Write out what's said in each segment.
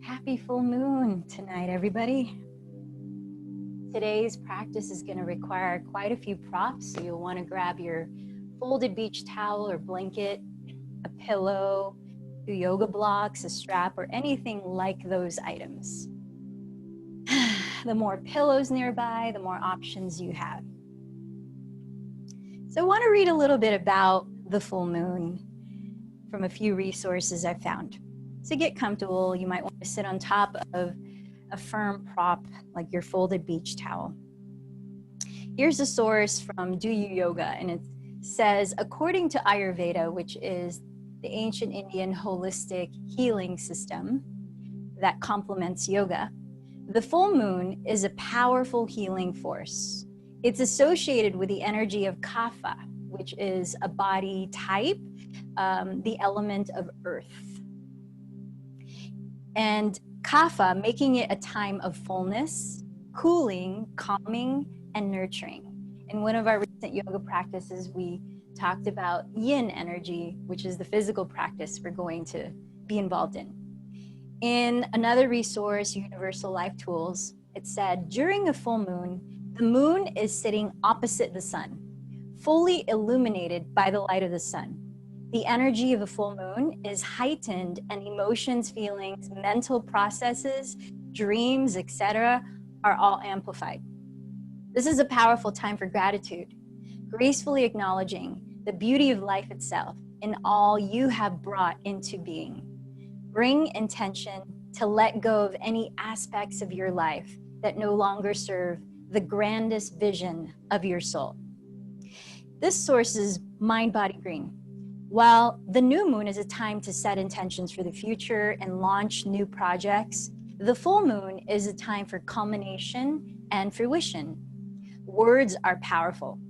Happy full moon tonight, everybody. Today's practice is going to require quite a few props, so you'll want to grab your folded beach towel or blanket, a pillow, 2 yoga blocks, a strap, or anything like those items. The more pillows nearby, the more options you have. So I want to read a little bit about the full moon from a few resources I've found. To get comfortable, you might want to sit on top of a firm prop like your folded beach towel. Here's a source from Do You Yoga, and it says, according to Ayurveda, which is the ancient Indian holistic healing system that complements yoga, the full moon is a powerful healing force. It's associated with the energy of Kapha, which is a body type, the element of earth. And Kapha, making it a time of fullness, cooling, calming, and nurturing. In one of our recent yoga practices, we talked about yin energy, which is the physical practice we're going to be involved in. In another resource, Universal Life Tools, it said, during a full moon, the moon is sitting opposite the sun, fully illuminated by the light of the sun. The energy of the full moon is heightened, and emotions, feelings, mental processes, dreams, etc. are all amplified. This is a powerful time for gratitude, gracefully acknowledging the beauty of life itself and all you have brought into being. Bring intention to let go of any aspects of your life that no longer serve the grandest vision of your soul. This source is Mind Body Green. While the new moon is a time to set intentions for the future and launch new projects, the full moon is a time for culmination and fruition. Words are powerful,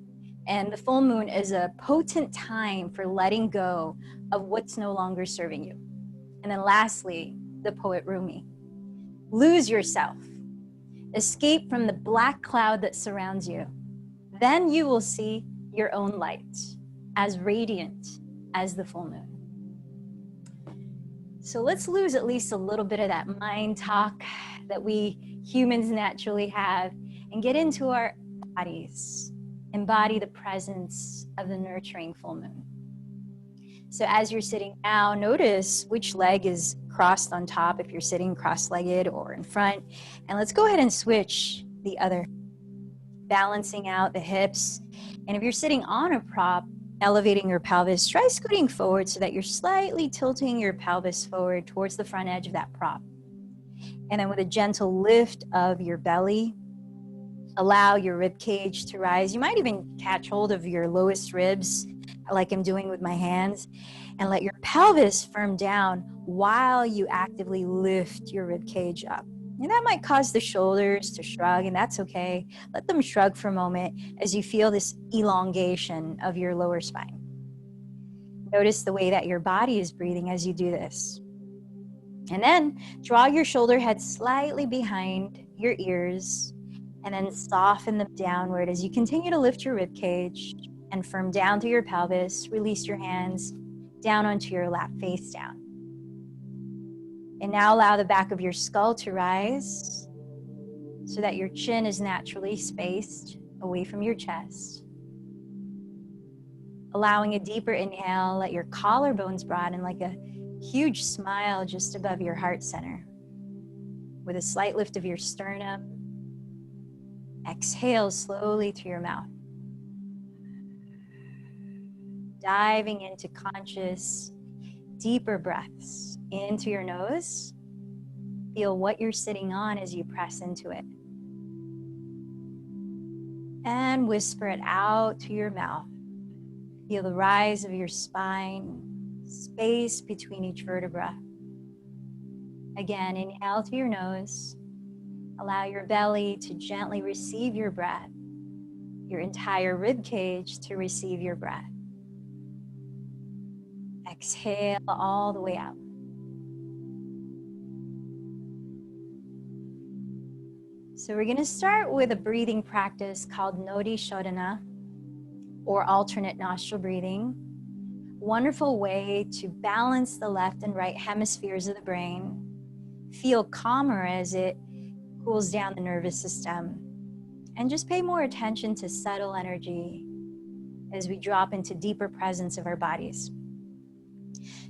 and the full moon is a potent time for letting go of what's no longer serving you. And then lastly, the poet Rumi. Lose yourself. Escape from the black cloud that surrounds you. Then you will see your own light, as radiant as the full moon. So let's lose at least a little bit of that mind talk that we humans naturally have and get into our bodies, embody the presence of the nurturing full moon. So as you're sitting now, notice which leg is crossed on top if you're sitting cross-legged or in front. And let's go ahead and switch the other, balancing out the hips. And if you're sitting on a prop, elevating your pelvis, try scooting forward so that you're slightly tilting your pelvis forward towards the front edge of that prop. And then with a gentle lift of your belly, allow your rib cage to rise. You might even catch hold of your lowest ribs, like I'm doing with my hands, and let your pelvis firm down while you actively lift your rib cage up. And that might cause the shoulders to shrug, and that's okay. Let them shrug for a moment as you feel this elongation of your lower spine. Notice the way that your body is breathing as you do this. And then draw your shoulder head slightly behind your ears, and then soften them downward as you continue to lift your rib cage and firm down through your pelvis. Release your hands down onto your lap, face down. And now allow the back of your skull to rise so that your chin is naturally spaced away from your chest. Allowing a deeper inhale, let your collarbones broaden like a huge smile just above your heart center. With a slight lift of your sternum, exhale slowly through your mouth. Diving into conscious, deeper breaths into your nose. Feel what you're sitting on as you press into it. And whisper it out to your mouth. Feel the rise of your spine, space between each vertebra. Again, inhale through your nose. Allow your belly to gently receive your breath, your entire rib cage to receive your breath. Exhale all the way out. So we're going to start with a breathing practice called Nodhi Shodhana, or alternate nostril breathing. Wonderful way to balance the left and right hemispheres of the brain feel calmer as it cools down the nervous system. And just pay more attention to subtle energy as we drop into deeper presence of our bodies.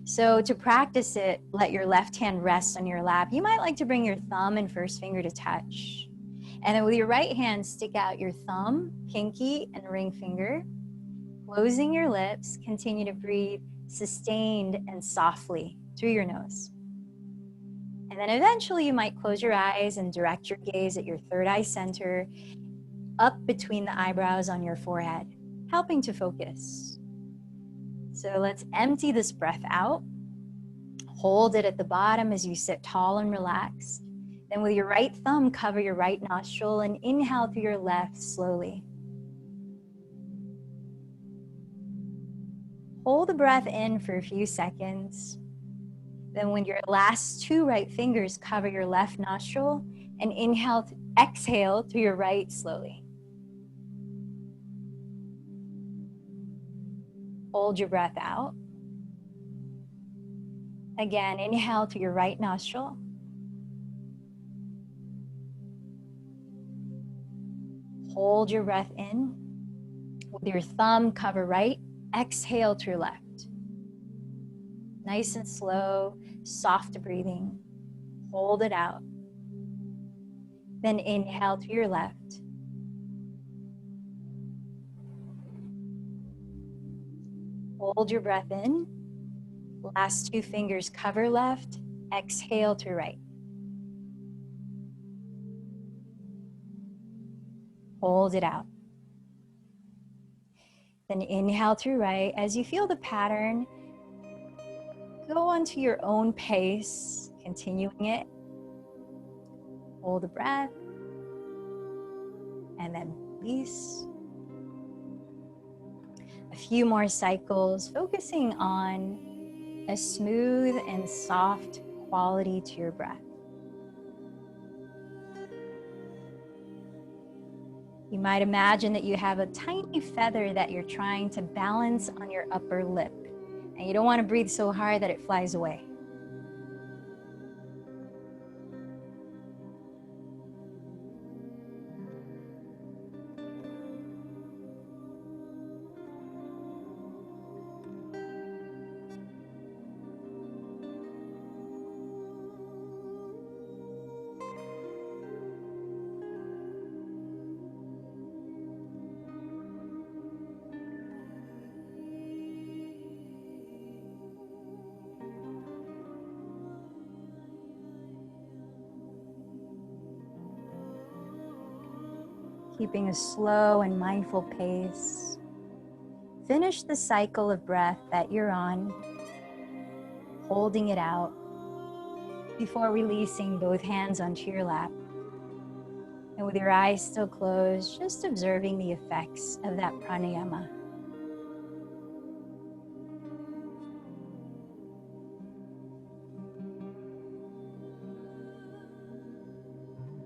So to practice it, let your left hand rest on your lap. You might like to bring your thumb and first finger to touch. And then with your right hand, stick out your thumb, pinky, and ring finger. Closing your lips, continue to breathe sustained and softly through your nose. And then eventually you might close your eyes and direct your gaze at your third eye center, up between the eyebrows on your forehead, helping to focus. So let's empty this breath out. Hold it at the bottom as you sit tall and relaxed. Then with your right thumb, cover your right nostril and inhale through your left slowly. Hold the breath in for a few seconds. Then with your last two right fingers, cover your left nostril and exhale through your right slowly. Hold your breath out. Again, inhale through your right nostril. Hold your breath in. With your thumb, cover right. Exhale through your left. Nice and slow, soft breathing. Hold it out. Then inhale through your left. Hold your breath in. Last two fingers cover left. Exhale through right. Hold it out. Then inhale through right. As you feel the pattern, go onto your own pace, continuing it. Hold the breath. And then release. A few more cycles, focusing on a smooth and soft quality to your breath. You might imagine that you have a tiny feather that you're trying to balance on your upper lip, and you don't want to breathe so hard that it flies away. Keeping a slow and mindful pace. Finish the cycle of breath that you're on, holding it out before releasing both hands onto your lap. And with your eyes still closed, just observing the effects of that pranayama.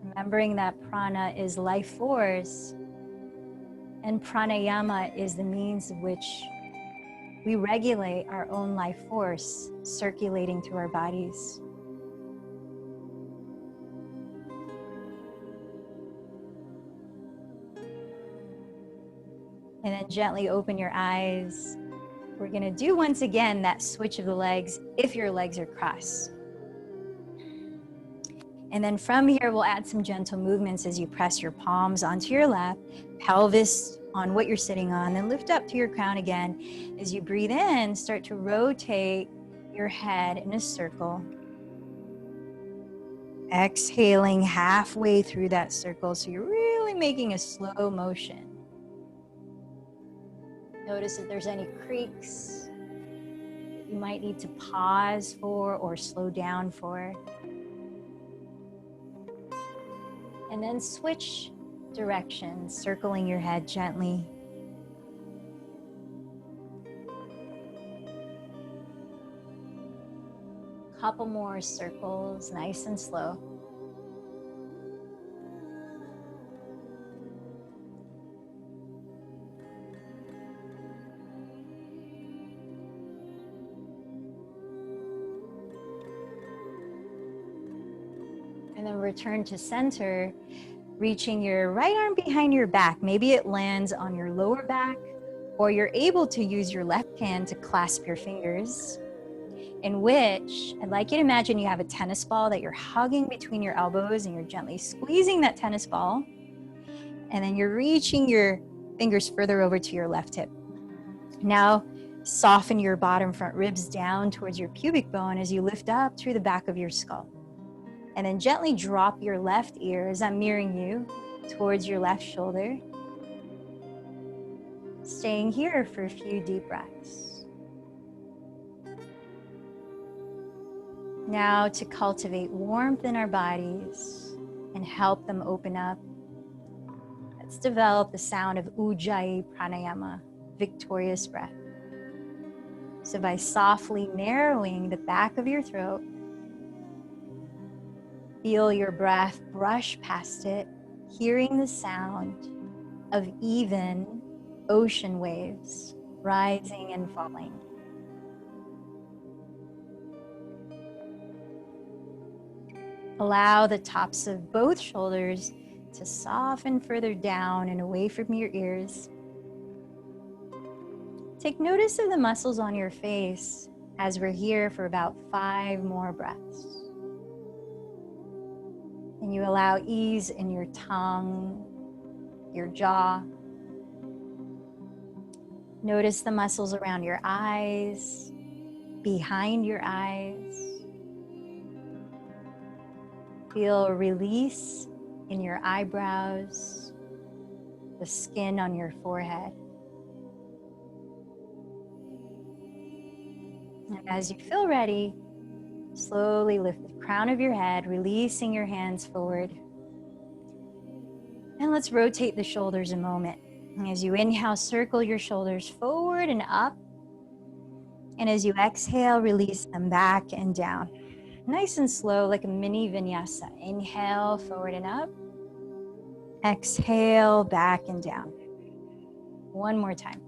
Remembering that prana is life force, and pranayama is the means of which we regulate our own life force circulating through our bodies. And then gently open your eyes. We're going to do once again that switch of the legs if your legs are crossed. And then from here, we'll add some gentle movements as you press your palms onto your lap, pelvis on what you're sitting on, then lift up to your crown again. As you breathe in, start to rotate your head in a circle. Exhaling halfway through that circle, so you're really making a slow motion. Notice if there's any creaks you might need to pause for or slow down for. And then switch directions, circling your head gently. Couple more circles, nice and slow. And then return to center, reaching your right arm behind your back. Maybe it lands on your lower back, or you're able to use your left hand to clasp your fingers, in which I'd like you to imagine you have a tennis ball that you're hugging between your elbows, and you're gently squeezing that tennis ball, and then you're reaching your fingers further over to your left hip. Now, soften your bottom front ribs down towards your pubic bone as you lift up through the back of your skull. And then gently drop your left ear as I'm mirroring you towards your left shoulder. Staying here for a few deep breaths. Now, to cultivate warmth in our bodies and help them open up, let's develop the sound of Ujayi Pranayama, victorious breath. So by softly narrowing the back of your throat, feel your breath brush past it, hearing the sound of even ocean waves rising and falling. Allow the tops of both shoulders to soften further down and away from your ears. Take notice of the muscles on your face as we're here for about 5 more breaths. And you allow ease in your tongue, your jaw. Notice the muscles around your eyes, behind your eyes. Feel a release in your eyebrows, the skin on your forehead. And as you feel ready, slowly lift the crown of your head, releasing your hands forward. And let's rotate the shoulders a moment. And as you inhale, circle your shoulders forward and up. And as you exhale, release them back and down. Nice and slow, like a mini vinyasa. Inhale, forward and up. Exhale, back and down. One more time.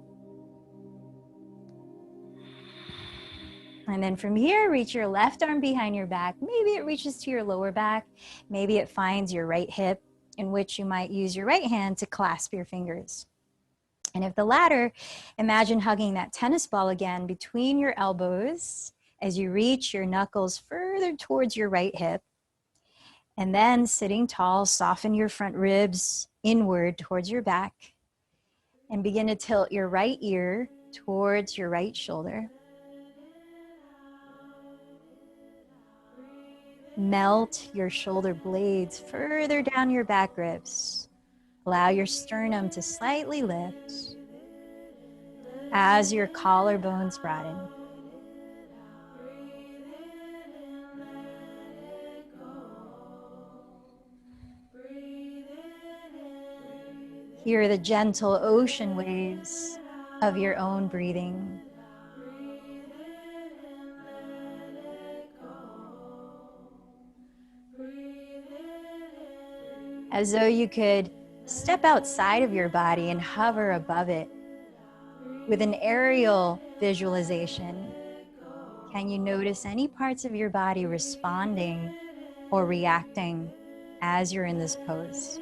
And then from here, reach your left arm behind your back. Maybe it reaches to your lower back. Maybe it finds your right hip, in which you might use your right hand to clasp your fingers. And if the latter, imagine hugging that tennis ball again between your elbows as you reach your knuckles further towards your right hip. And then sitting tall, soften your front ribs inward towards your back. And begin to tilt your right ear towards your right shoulder. Melt your shoulder blades further down your back ribs. Allow your sternum to slightly lift as your collarbones broaden. Hear the gentle ocean waves of your own breathing. As though you could step outside of your body and hover above it with an aerial visualization. Can you notice any parts of your body responding or reacting as you're in this pose?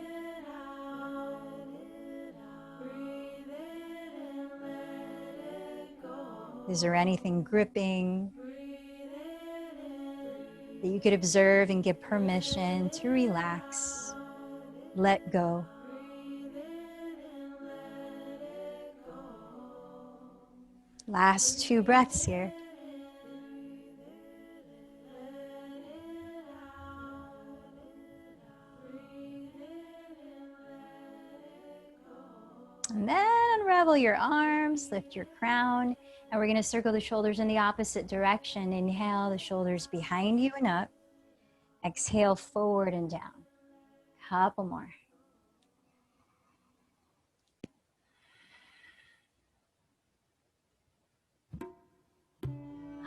Is there anything gripping that you could observe and give permission to relax, let go? Last 2 breaths here. And then unravel your arms, lift your crown, and we're going to circle the shoulders in the opposite direction. Inhale, the shoulders behind you and up. Exhale, forward and down. Couple more.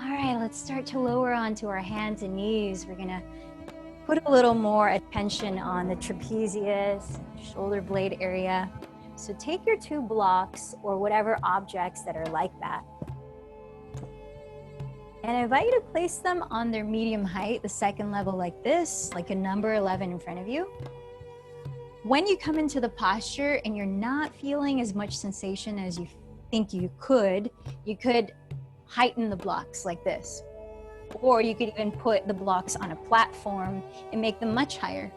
All right, let's start to lower onto our hands and knees. We're going to put a little more attention on the trapezius, shoulder blade area. So take your 2 blocks or whatever objects that are like that. And I invite you to place them on their medium height, the second level like this, like a number 11 in front of you. When you come into the posture and you're not feeling as much sensation as you think you could heighten the blocks like this. Or you could even put the blocks on a platform and make them much higher.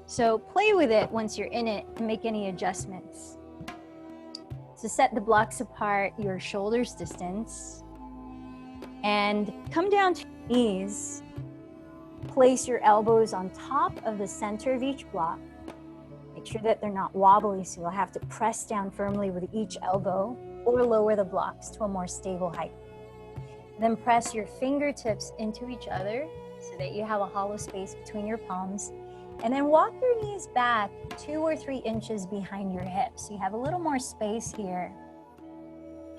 So play with it once you're in it and make any adjustments. So set the blocks apart your shoulders distance and come down to your knees. Place your elbows on top of the center of each block. Make sure that they're not wobbly, so you'll have to press down firmly with each elbow or lower the blocks to a more stable height. Then press your fingertips into each other so that you have a hollow space between your palms. And then walk your knees back 2 or 3 inches behind your hips. So you have a little more space here.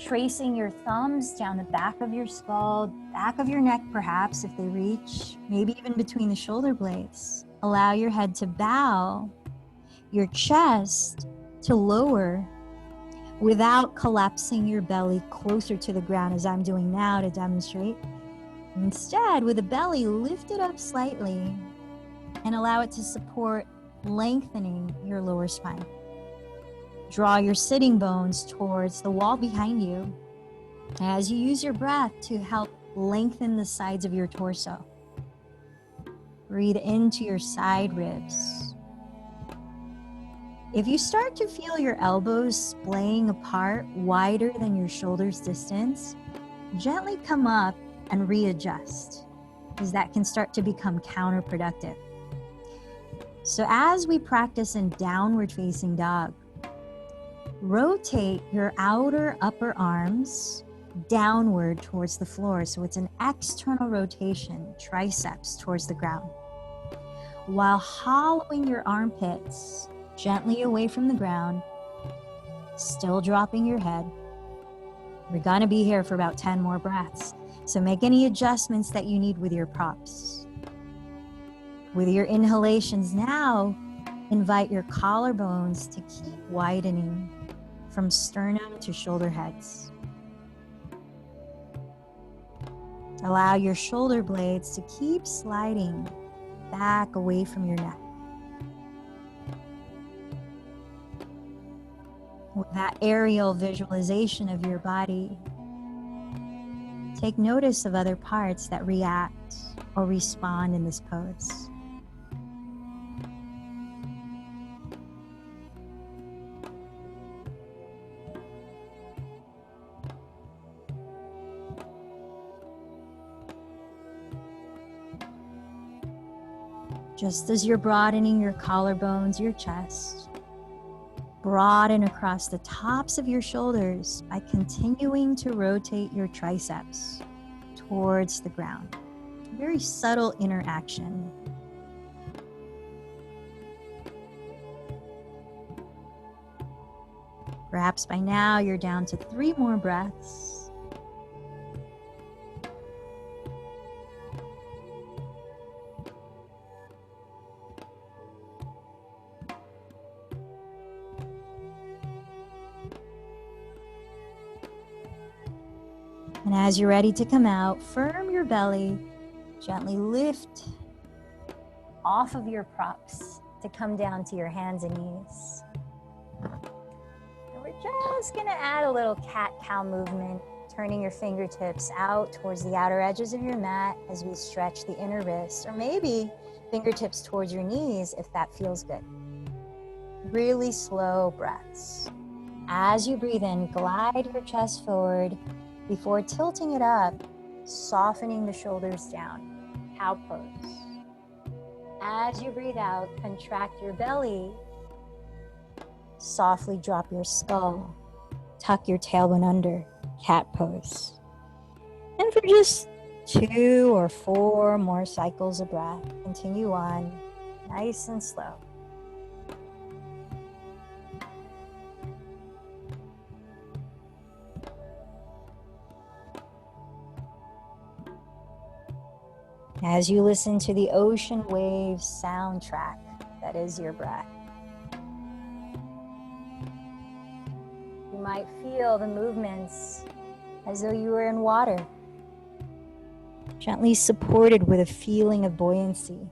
Tracing your thumbs down the back of your skull, back of your neck perhaps if they reach, maybe even between the shoulder blades. Allow your head to bow, your chest to lower without collapsing your belly closer to the ground as I'm doing now to demonstrate. Instead, with the belly lifted up slightly and allow it to support lengthening your lower spine. Draw your sitting bones towards the wall behind you as you use your breath to help lengthen the sides of your torso. Breathe into your side ribs. If you start to feel your elbows splaying apart wider than your shoulders distance, gently come up and readjust, because that can start to become counterproductive. So as we practice in downward facing dog, rotate your outer upper arms downward towards the floor. So it's an external rotation, triceps towards the ground, while hollowing your armpits gently away from the ground, still dropping your head. We're gonna be here for about 10 more breaths. So make any adjustments that you need with your props. With your inhalations now, invite your collarbones to keep widening from sternum to shoulder heads. Allow your shoulder blades to keep sliding back away from your neck. With that aerial visualization of your body, take notice of other parts that react or respond in this pose. Just as you're broadening your collarbones, your chest, broaden across the tops of your shoulders by continuing to rotate your triceps towards the ground. Very subtle interaction. Perhaps by now you're down to 3 more breaths. And as you're ready to come out, firm your belly, gently lift off of your props to come down to your hands and knees. And we're just gonna add a little cat-cow movement, turning your fingertips out towards the outer edges of your mat as we stretch the inner wrists, or maybe fingertips towards your knees if that feels good. Really slow breaths. As you breathe in, glide your chest forward before tilting it up, softening the shoulders down, cow pose. As you breathe out, contract your belly, softly drop your skull, tuck your tailbone under, cat pose. And for just 2 or 4 more cycles of breath, continue on, nice and slow. As you listen to the ocean waves soundtrack that is your breath, you might feel the movements as though you were in water. gently supported with a feeling of buoyancy.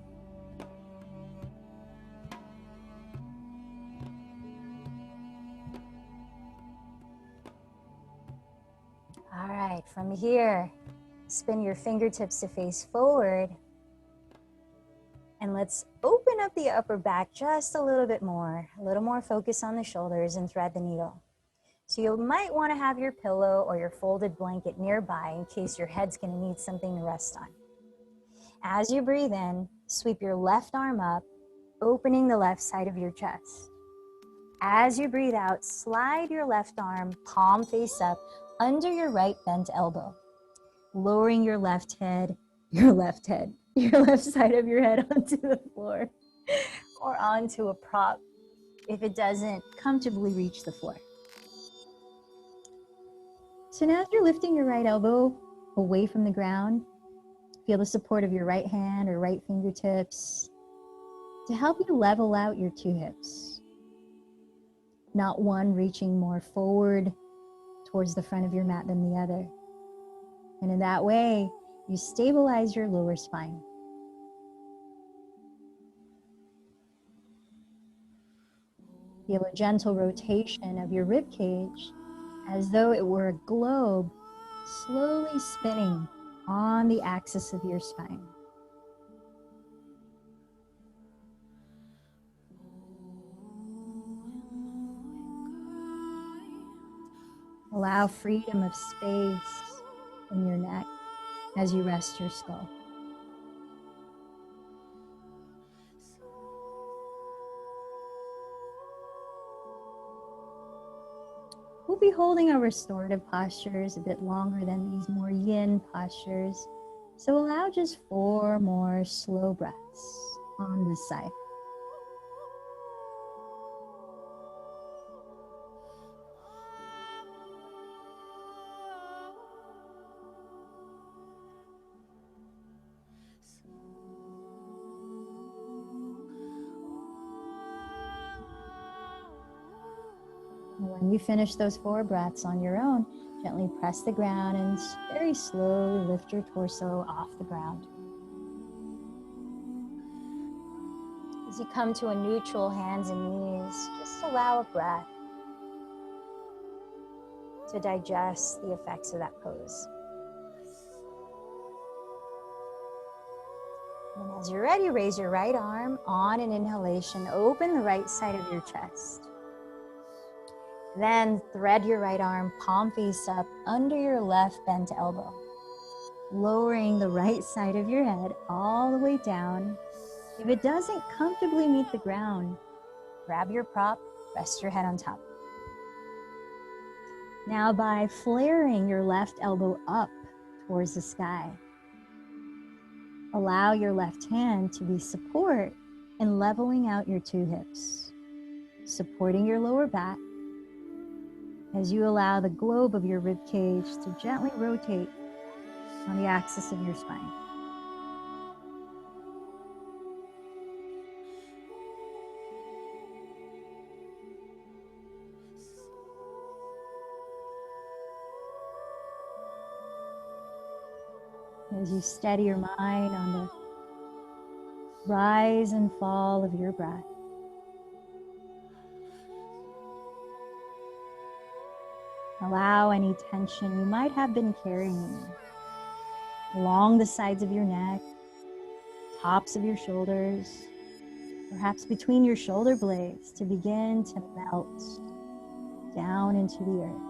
All right, from here, spin your fingertips to face forward. And let's open up the upper back just a little bit more. A little more focus on the shoulders and thread the needle. So you might want to have your pillow or your folded blanket nearby in case your head's going to need something to rest on. As you breathe in, sweep your left arm up, opening the left side of your chest. As you breathe out, slide your left arm, palm face up, under your right bent elbow, lowering your left side of your head onto the floor or onto a prop if it doesn't comfortably reach the floor. So now as you're lifting your right elbow away from the ground, feel the support of your right hand or right fingertips to help you level out your two hips. Not one reaching more forward towards the front of your mat than the other. And in that way, you stabilize your lower spine. Feel a gentle rotation of your rib cage as though it were a globe slowly spinning on the axis of your spine. Allow freedom of space in your neck as you rest your skull. We'll be holding our restorative postures a bit longer than these more yin postures. So allow just 4 more slow breaths on this side. When you finish those 4 breaths on your own, gently press the ground and very slowly lift your torso off the ground. As you come to a neutral hands and knees, just allow a breath to digest the effects of that pose. And as you're ready, raise your right arm on an inhalation, open the right side of your chest. Then thread your right arm, palm face up, under your left bent elbow, lowering the right side of your head all the way down. If it doesn't comfortably meet the ground, grab your prop, rest your head on top. Now by flaring your left elbow up towards the sky, allow your left hand to be support and leveling out your 2 hips, supporting your lower back as you allow the globe of your rib cage to gently rotate on the axis of your spine. As you steady your mind on the rise and fall of your breath, allow any tension you might have been carrying along the sides of your neck, tops of your shoulders, perhaps between your shoulder blades, to begin to melt down into the earth.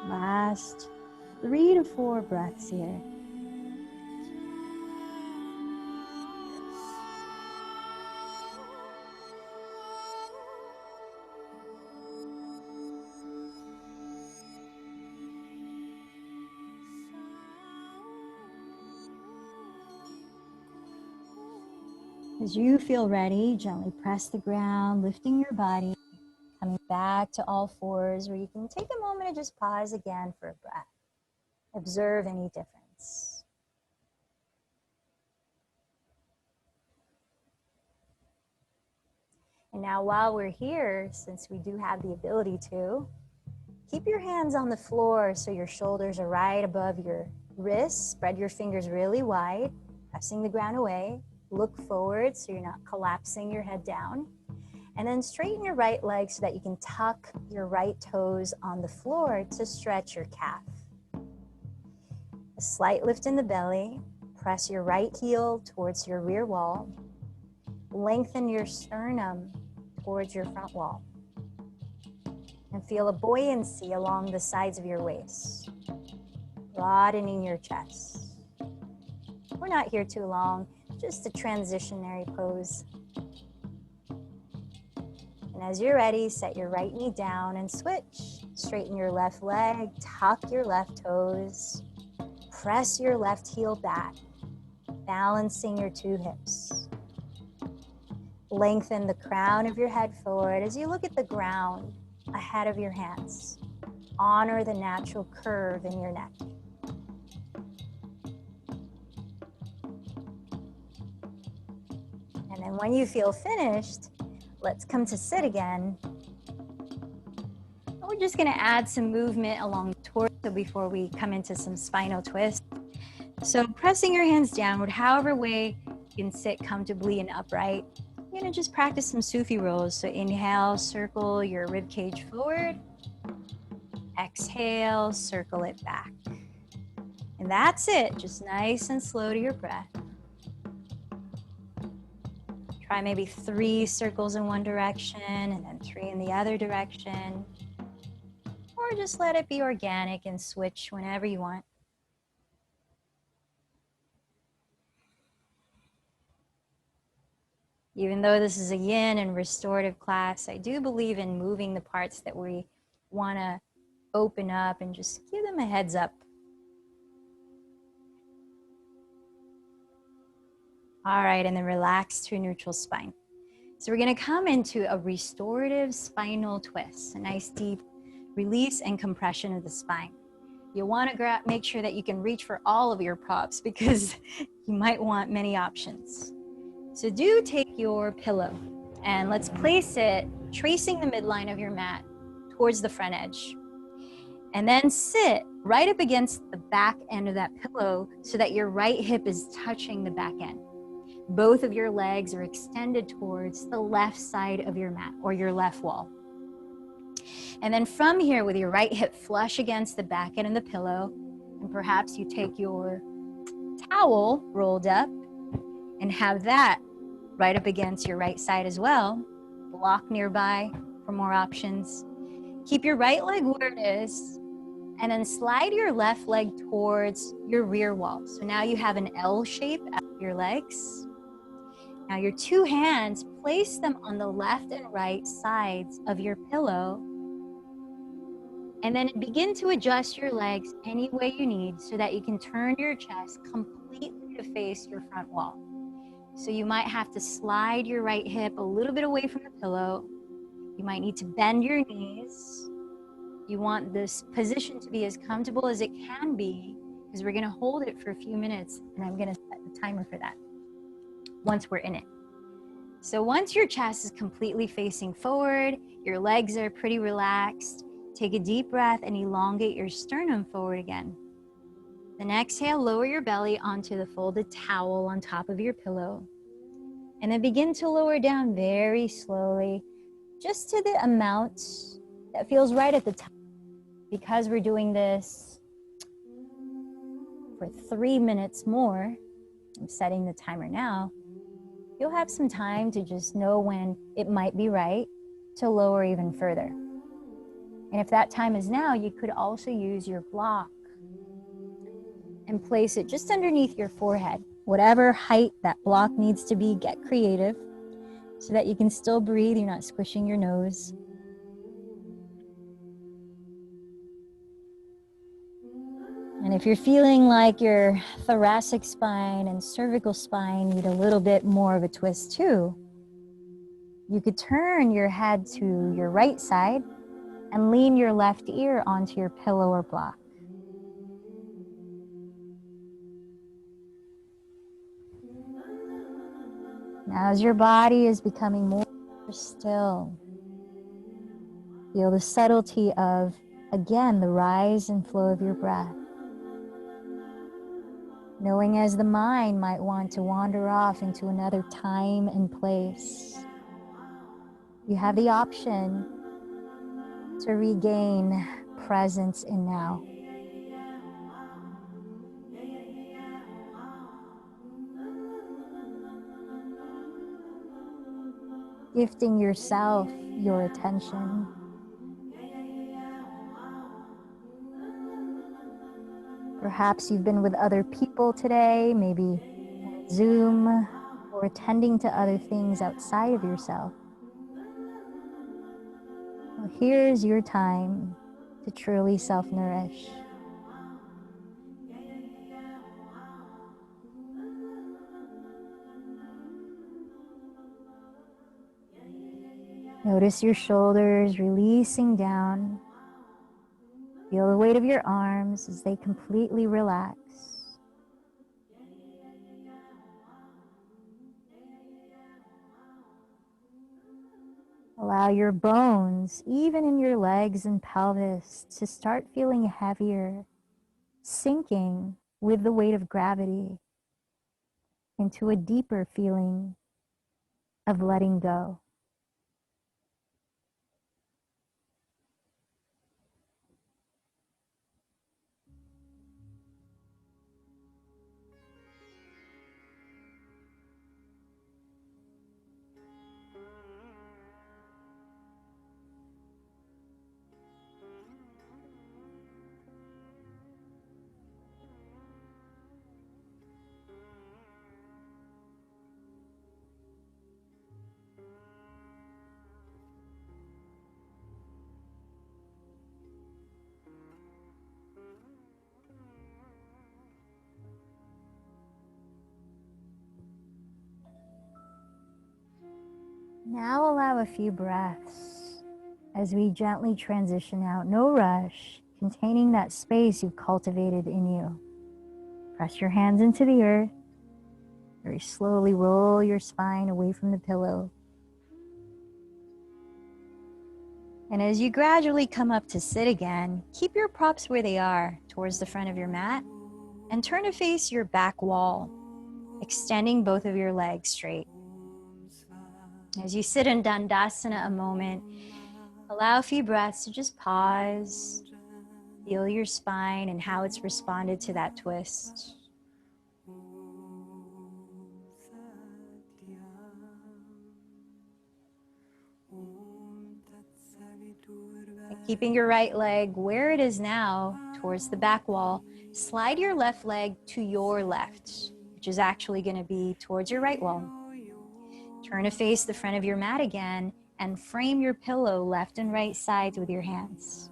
Last 3 to 4 breaths here. As you feel ready, gently press the ground, lifting your body, coming back to all 4s, where you can take a moment and just pause again for a breath. Observe any difference. And now while we're here, since we do have the ability to, keep your hands on the floor so your shoulders are right above your wrists. Spread your fingers really wide, pressing the ground away. Look forward so you're not collapsing your head down. And then straighten your right leg so that you can tuck your right toes on the floor to stretch your calf. A slight lift in the belly. Press your right heel towards your rear wall. Lengthen your sternum towards your front wall. And feel a buoyancy along the sides of your waist, broadening your chest. We're not here too long, just a transitionary pose. And as you're ready, set your right knee down and switch. Straighten your left leg, tuck your left toes, press your left heel back, balancing your two hips. Lengthen the crown of your head forward as you look at the ground ahead of your hands. Honor the natural curve in your neck. And then when you feel finished, let's come to sit again. We're just going to add some movement along the torso before we come into some spinal twists. So pressing your hands downward, however way you can sit comfortably and upright. You're going to just practice some Sufi rolls. So inhale, circle your rib cage forward. Exhale, circle it back. And that's it. Just nice and slow to your breath. Try maybe 3 circles in one direction and then 3 in the other direction. Or just let it be organic and switch whenever you want. Even though this is a yin and restorative class, I do believe in moving the parts that we want to open up and just give them a heads up. All right, and then relax to a neutral spine. So we're going to come into a restorative spinal twist, a nice deep release and compression of the spine. You'll want to make sure that you can reach for all of your props because you might want many options. So do take your pillow and let's place it tracing the midline of your mat towards the front edge. And then sit right up against the back end of that pillow so that your right hip is touching the back end. Both of your legs are extended towards the left side of your mat or your left wall. And then from here, with your right hip flush against the back end of the pillow, and perhaps you take your towel rolled up and have that right up against your right side as well. Block nearby for more options. Keep your right leg where it is, and then slide your left leg towards your rear wall. So now you have an L shape out of your legs. Now your 2 hands, place them on the left and right sides of your pillow. And then begin to adjust your legs any way you need so that you can turn your chest completely to face your front wall. So you might have to slide your right hip a little bit away from the pillow. You might need to bend your knees. You want this position to be as comfortable as it can be because we're going to hold it for a few minutes and I'm going to set the timer for that once we're in it. So once your chest is completely facing forward, your legs are pretty relaxed, take a deep breath and elongate your sternum forward again. Then exhale, lower your belly onto the folded towel on top of your pillow. And then begin to lower down very slowly, just to the amount that feels right at the top. Because we're doing this for 3 minutes more, I'm setting the timer now, you'll have some time to just know when it might be right to lower even further. And if that time is now, you could also use your block and place it just underneath your forehead. Whatever height that block needs to be, get creative so that you can still breathe, you're not squishing your nose. And if you're feeling like your thoracic spine and cervical spine need a little bit more of a twist too, you could turn your head to your right side and lean your left ear onto your pillow or block. Now, as your body is becoming more Just still. Feel the subtlety of, again, the rise and flow of your breath. Knowing as the mind might want to wander off into another time and place, you have the option to regain presence in now. Gifting yourself your attention. Perhaps you've been with other people today, maybe on Zoom, or attending to other things outside of yourself. Well, here's your time to truly self-nourish. Notice your shoulders releasing down. Feel the weight of your arms as they completely relax. Allow your bones, even in your legs and pelvis, to start feeling heavier, sinking with the weight of gravity into a deeper feeling of letting go. Now allow a few breaths as we gently transition out. No rush, containing that space you've cultivated in you. Press your hands into the earth. Very slowly roll your spine away from the pillow. And as you gradually come up to sit again, keep your props where they are, towards the front of your mat, and turn to face your back wall, extending both of your legs straight. As you sit in Dandasana a moment, allow a few breaths to just pause, feel your spine and how it's responded to that twist. And keeping your right leg where it is now, towards the back wall, slide your left leg to your left, which is actually going to be towards your right wall. Turn to face the front of your mat again and frame your pillow left and right sides with your hands.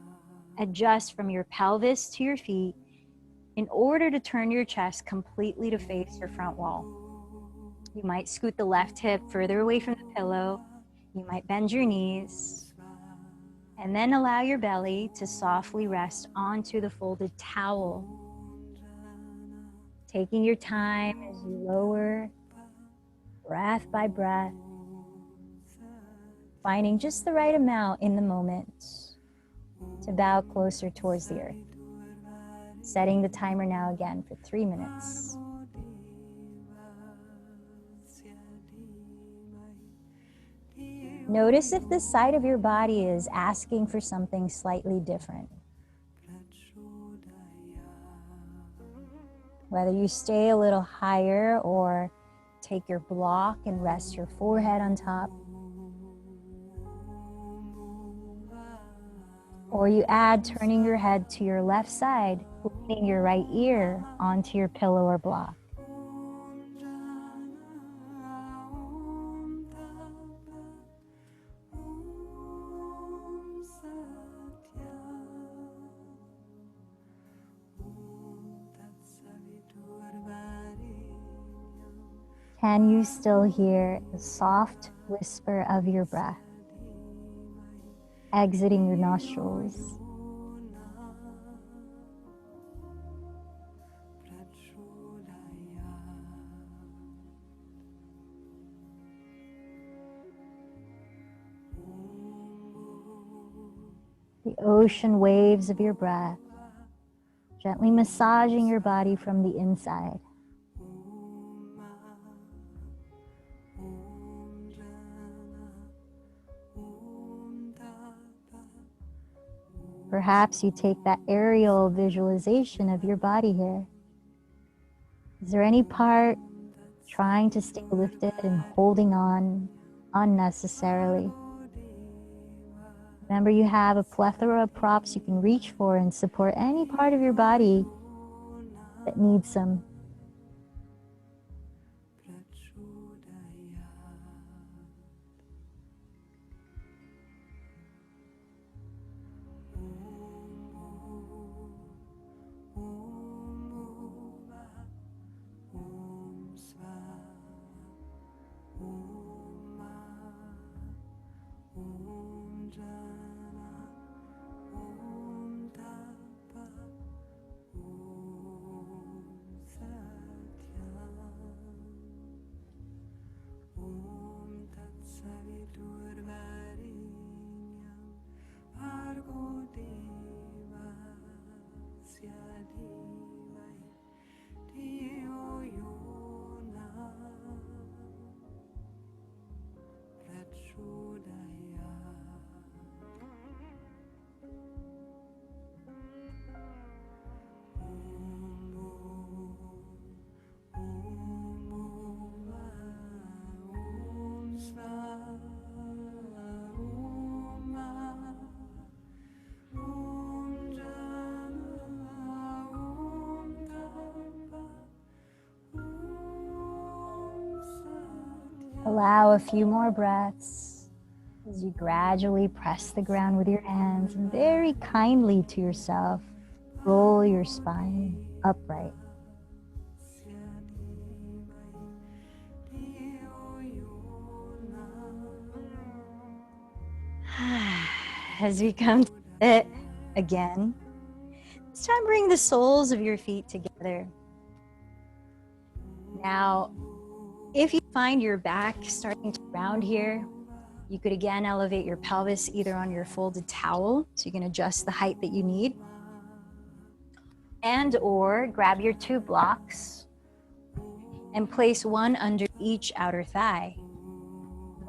Adjust from your pelvis to your feet in order to turn your chest completely to face your front wall. You might scoot the left hip further away from the pillow. You might bend your knees. And then allow your belly to softly rest onto the folded towel. Taking your time as you lower, breath by breath, finding just the right amount in the moment to bow closer towards the earth. Setting the timer now again for 3 minutes. Notice if the side of your body is asking for something slightly different. Whether you stay a little higher or take your block and rest your forehead on top. Or you add turning your head to your left side, leaning your right ear onto your pillow or block. Can you still hear the soft whisper of your breath exiting your nostrils? the ocean waves of your breath, gently massaging your body from the inside. Perhaps you take that aerial visualization of your body here. Is there any part trying to stay lifted and holding on unnecessarily? Remember, you have a plethora of props you can reach for and support any part of your body that needs some. Allow a few more breaths as you gradually press the ground with your hands and very kindly to yourself, roll your spine upright. As we come to it again, it's time to bring the soles of your feet together. Now, if you find your back starting to round here, you could again elevate your pelvis either on your folded towel, so you can adjust the height that you need, and or grab your 2 blocks and place one under each outer thigh,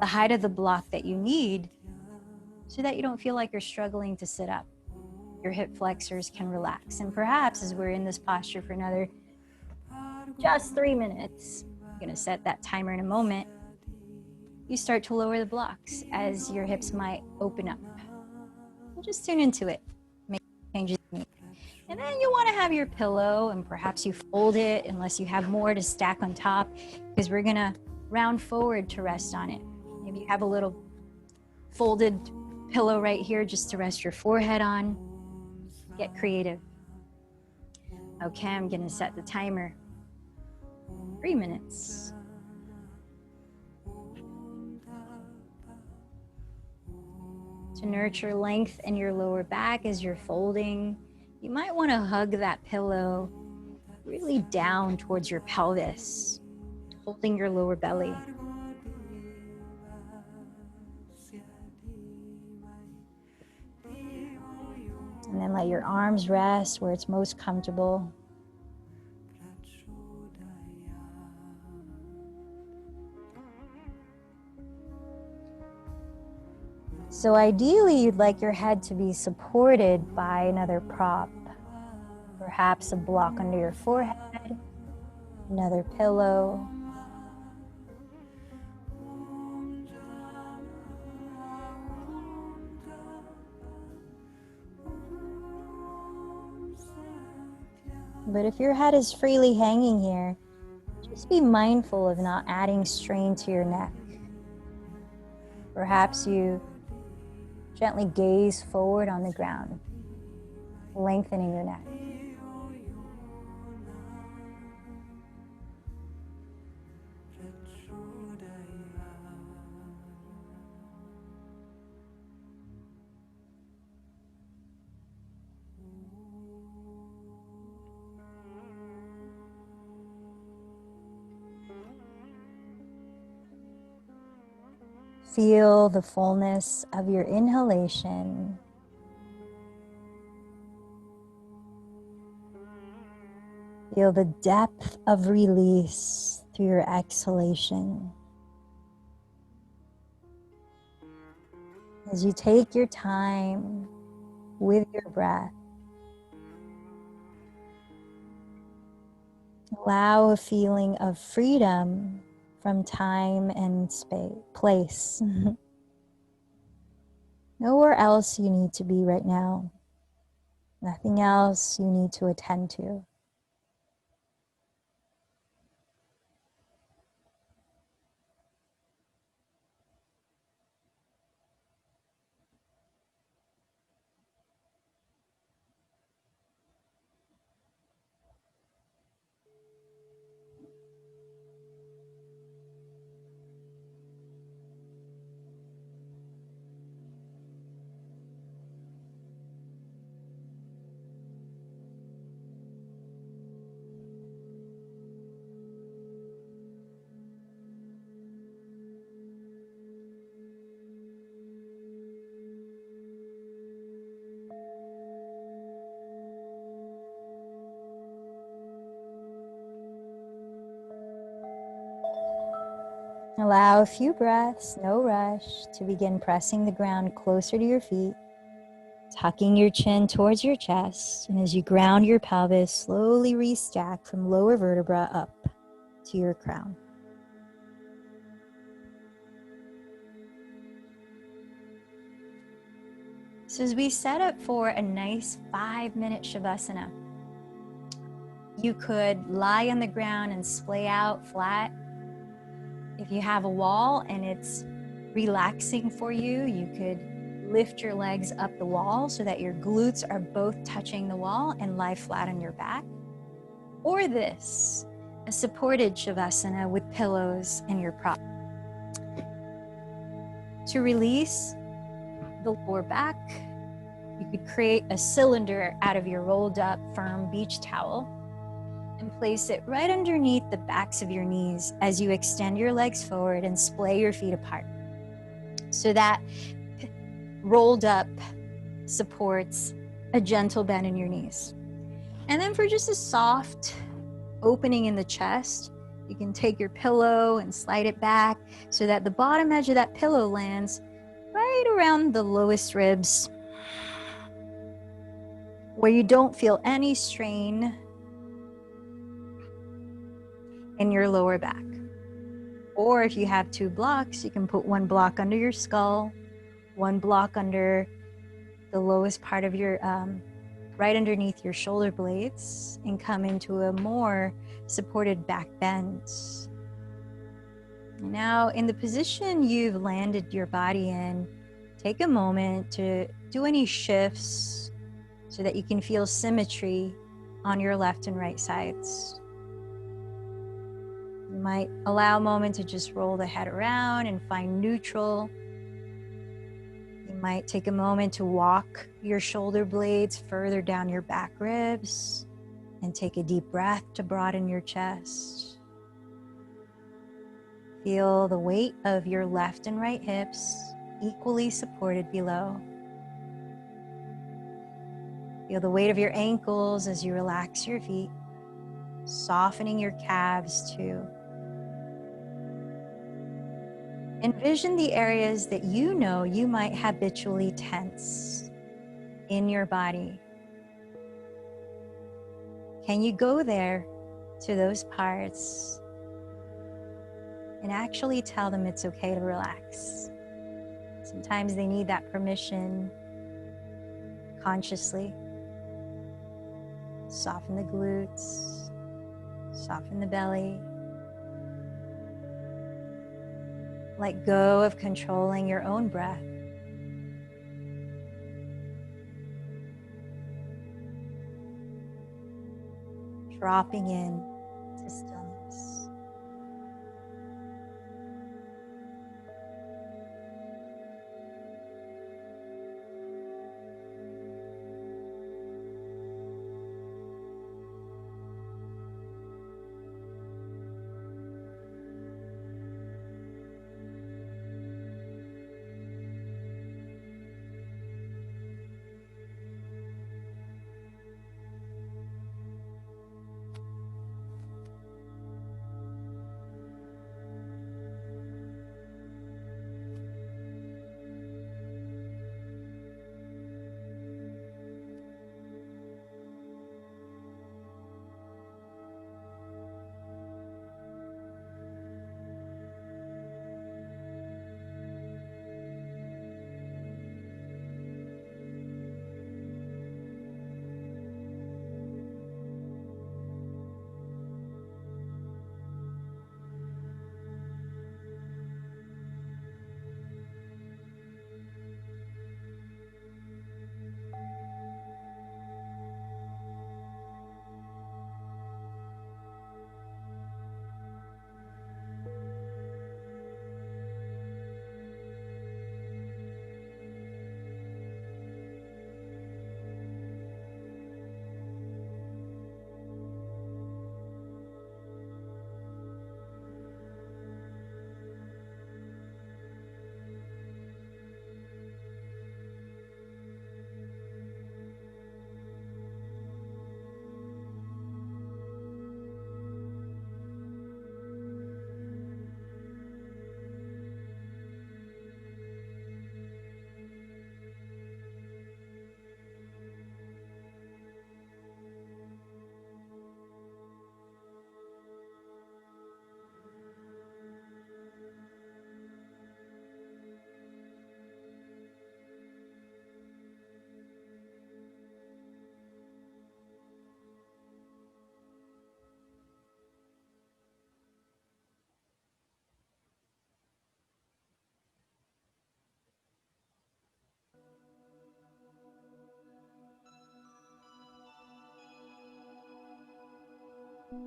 the height of the block that you need, so that you don't feel like you're struggling to sit up. Your hip flexors can relax. And perhaps as we're in this posture for another just 3 minutes, I'm gonna set that timer in a moment, you start to lower the blocks as your hips might open up. We'll just tune into it, make changes you need. And then you wanna have your pillow, and perhaps you fold it unless you have more to stack on top, because we're gonna round forward to rest on it. Maybe you have a little folded pillow right here just to rest your forehead on. Get creative. Okay, I'm gonna set the timer. 3 minutes. To nurture length in your lower back as you're folding, you might want to hug that pillow really down towards your pelvis, holding your lower belly. And then let your arms rest where it's most comfortable. So ideally, you'd like your head to be supported by another prop. Perhaps a block under your forehead, another pillow. But if your head is freely hanging here, just be mindful of not adding strain to your neck. Perhaps you gently gaze forward on the ground, lengthening your neck. Feel the fullness of your inhalation Feel the depth of release through your exhalation. As you take your time with your breath, allow a feeling of freedom from time and place. Nowhere else you need to be right now. Nothing else you need to attend to. Allow a few breaths, no rush, to begin pressing the ground closer to your feet, tucking your chin towards your chest, and as you ground your pelvis, slowly restack from lower vertebra up to your crown. So as we set up for a nice 5-minute shavasana, you could lie on the ground and splay out flat. If you have a wall and it's relaxing for you, you could lift your legs up the wall so that your glutes are both touching the wall and lie flat on your back. Or this, a supported shavasana with pillows and your prop. To release the lower back, you could create a cylinder out of your rolled up firm beach towel and place it right underneath the backs of your knees as you extend your legs forward and splay your feet apart. So that rolled up supports a gentle bend in your knees. And then for just a soft opening in the chest, you can take your pillow and slide it back so that the bottom edge of that pillow lands right around the lowest ribs, where you don't feel any strain in your lower back. Or if you have 2 blocks, you can put 1 block under your skull, 1 block under the lowest part of your, right underneath your shoulder blades, and come into a more supported back bend. Now, in the position you've landed your body in, take a moment to do any shifts so that you can feel symmetry on your left and right sides. You might allow a moment to just roll the head around and find neutral. You might take a moment to walk your shoulder blades further down your back ribs and take a deep breath to broaden your chest. Feel the weight of your left and right hips equally supported below. Feel the weight of your ankles as you relax your feet, softening your calves too. Envision the areas that you know you might habitually tense in your body. Can you go there to those parts and actually tell them it's okay to relax? Sometimes they need that permission consciously. Soften the glutes, soften the belly. Let go of controlling your own breath. Dropping in to stillness. Feel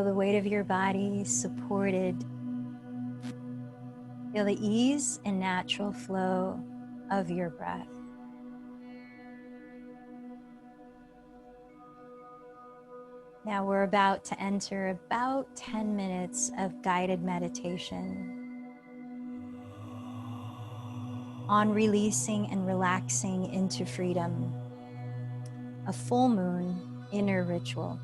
the weight of your body supported. Feel the ease and natural flow of your breath. Now we're about to enter about 10 minutes of guided meditation on releasing and relaxing into freedom, a full moon inner ritual.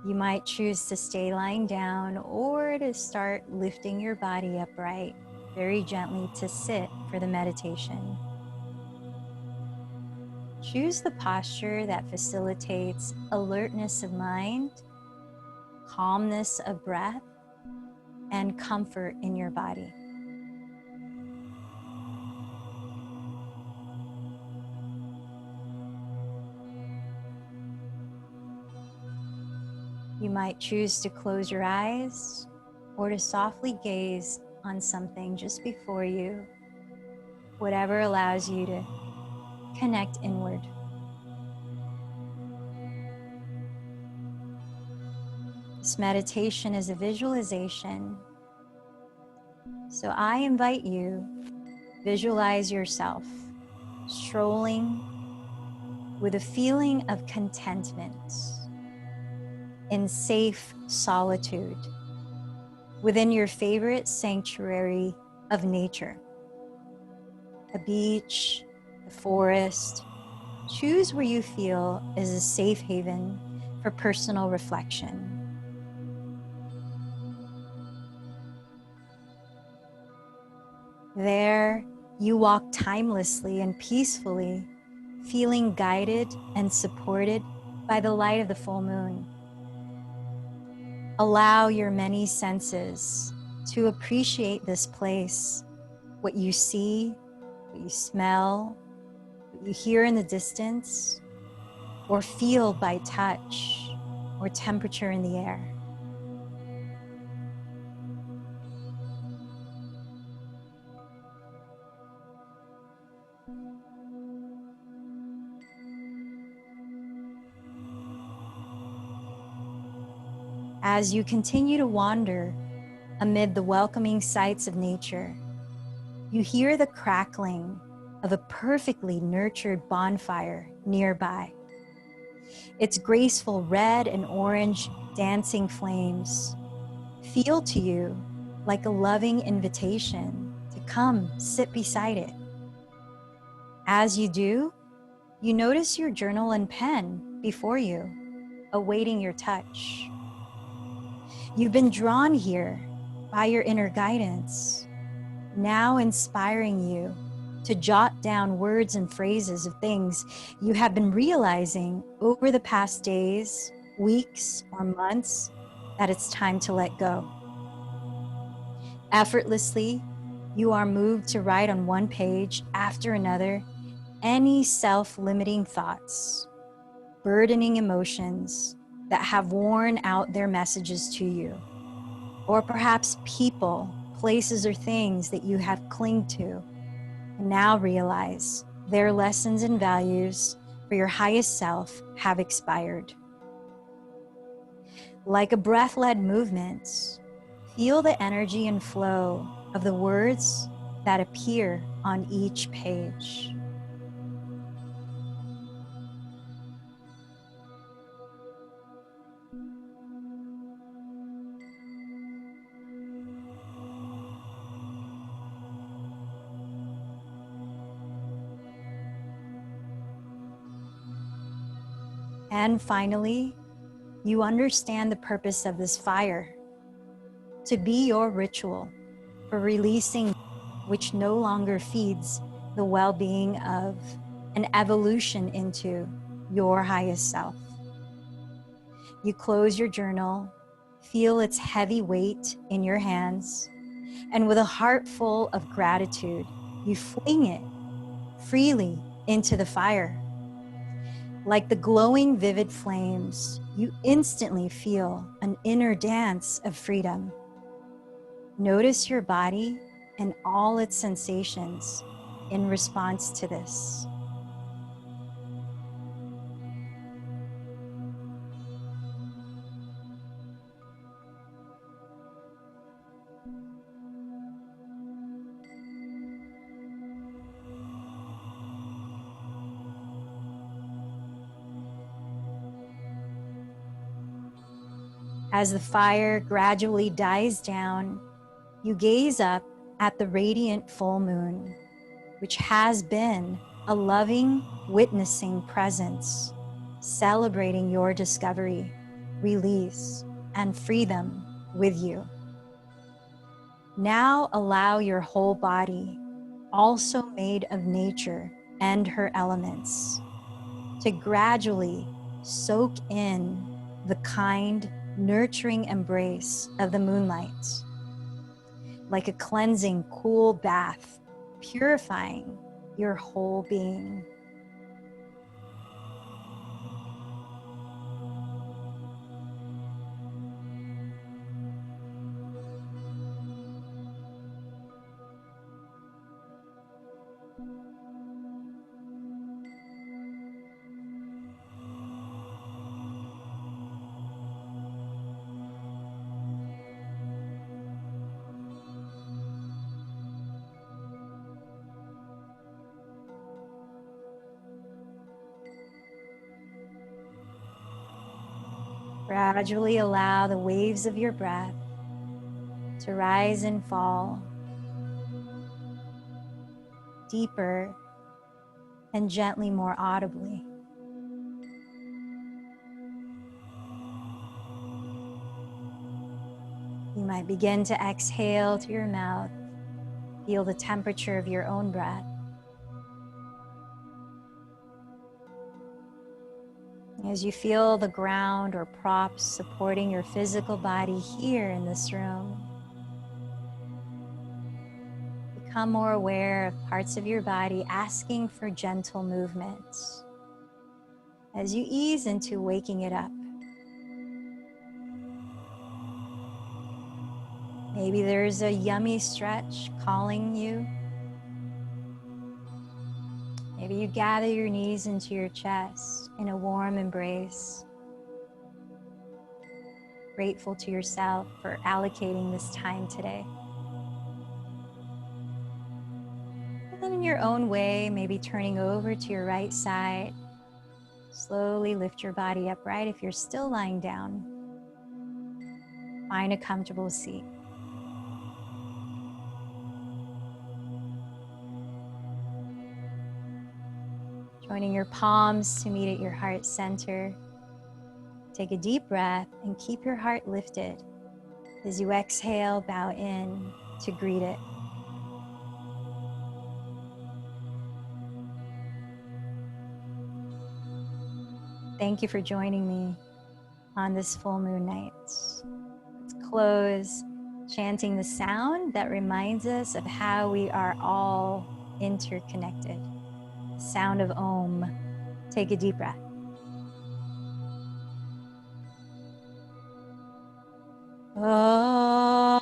You might choose to stay lying down or to start lifting your body upright very gently to sit for the meditation. Choose the posture that facilitates alertness of mind, calmness of breath, and comfort in your body. You might choose to close your eyes or to softly gaze on something just before you, whatever allows you to connect inward. This meditation is a visualization. So I invite you, visualize yourself strolling with a feeling of contentment in safe solitude within your favorite sanctuary of nature. A beach, a forest. Choose where you feel is a safe haven for personal reflection. There, you walk timelessly and peacefully, feeling guided and supported by the light of the full moon. Allow your many senses to appreciate this place, what you see, what you smell, what you hear in the distance, or feel by touch or temperature in the air. As you continue to wander amid the welcoming sights of nature, you hear the crackling of a perfectly nurtured bonfire nearby. Its graceful red and orange dancing flames feel to you like a loving invitation to come sit beside it. As you do, you notice your journal and pen before you, awaiting your touch. You've been drawn here by your inner guidance, now inspiring you to jot down words and phrases of things you have been realizing over the past days, weeks, or months that it's time to let go. Effortlessly, you are moved to write on one page after another any self-limiting thoughts, burdening emotions that have worn out their messages to you, or perhaps people, places, or things that you have clung to and now realize their lessons and values for your highest self have expired. Like a breath-led movement, feel the energy and flow of the words that appear on each page. And finally, you understand the purpose of this fire, to be your ritual for releasing which no longer feeds the well-being of an evolution into your highest self. You close your journal, feel its heavy weight in your hands, and with a heart full of gratitude, you fling it freely into the fire. Like the glowing, vivid flames, you instantly feel an inner dance of freedom. Notice your body and all its sensations in response to this. As the fire gradually dies down, you gaze up at the radiant full moon, which has been a loving, witnessing presence, celebrating your discovery, release, and freedom with you. Now allow your whole body, also made of nature and her elements, to gradually soak in the kind, nurturing embrace of the moonlight, like a cleansing, cool bath, purifying your whole being. Gradually allow the waves of your breath to rise and fall deeper and gently, more audibly. You might begin to exhale to your mouth. Feel the temperature of your own breath. As you feel the ground or props supporting your physical body here in this room, become more aware of parts of your body asking for gentle movements as you ease into waking it up. Maybe there's a yummy stretch calling you. Maybe you gather your knees into your chest in a warm embrace, grateful to yourself for allocating this time today. And then in your own way, maybe turning over to your right side, slowly lift your body upright. If you're still lying down, find a comfortable seat. Joining your palms to meet at your heart center. Take a deep breath and keep your heart lifted. As you exhale, bow in to greet it. Thank you for joining me on this full moon night. Let's close chanting the sound that reminds us of how we are all interconnected. The sound of Om. Take a deep breath. Om.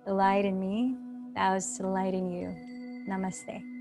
The light in me bows to the light in you. Namaste.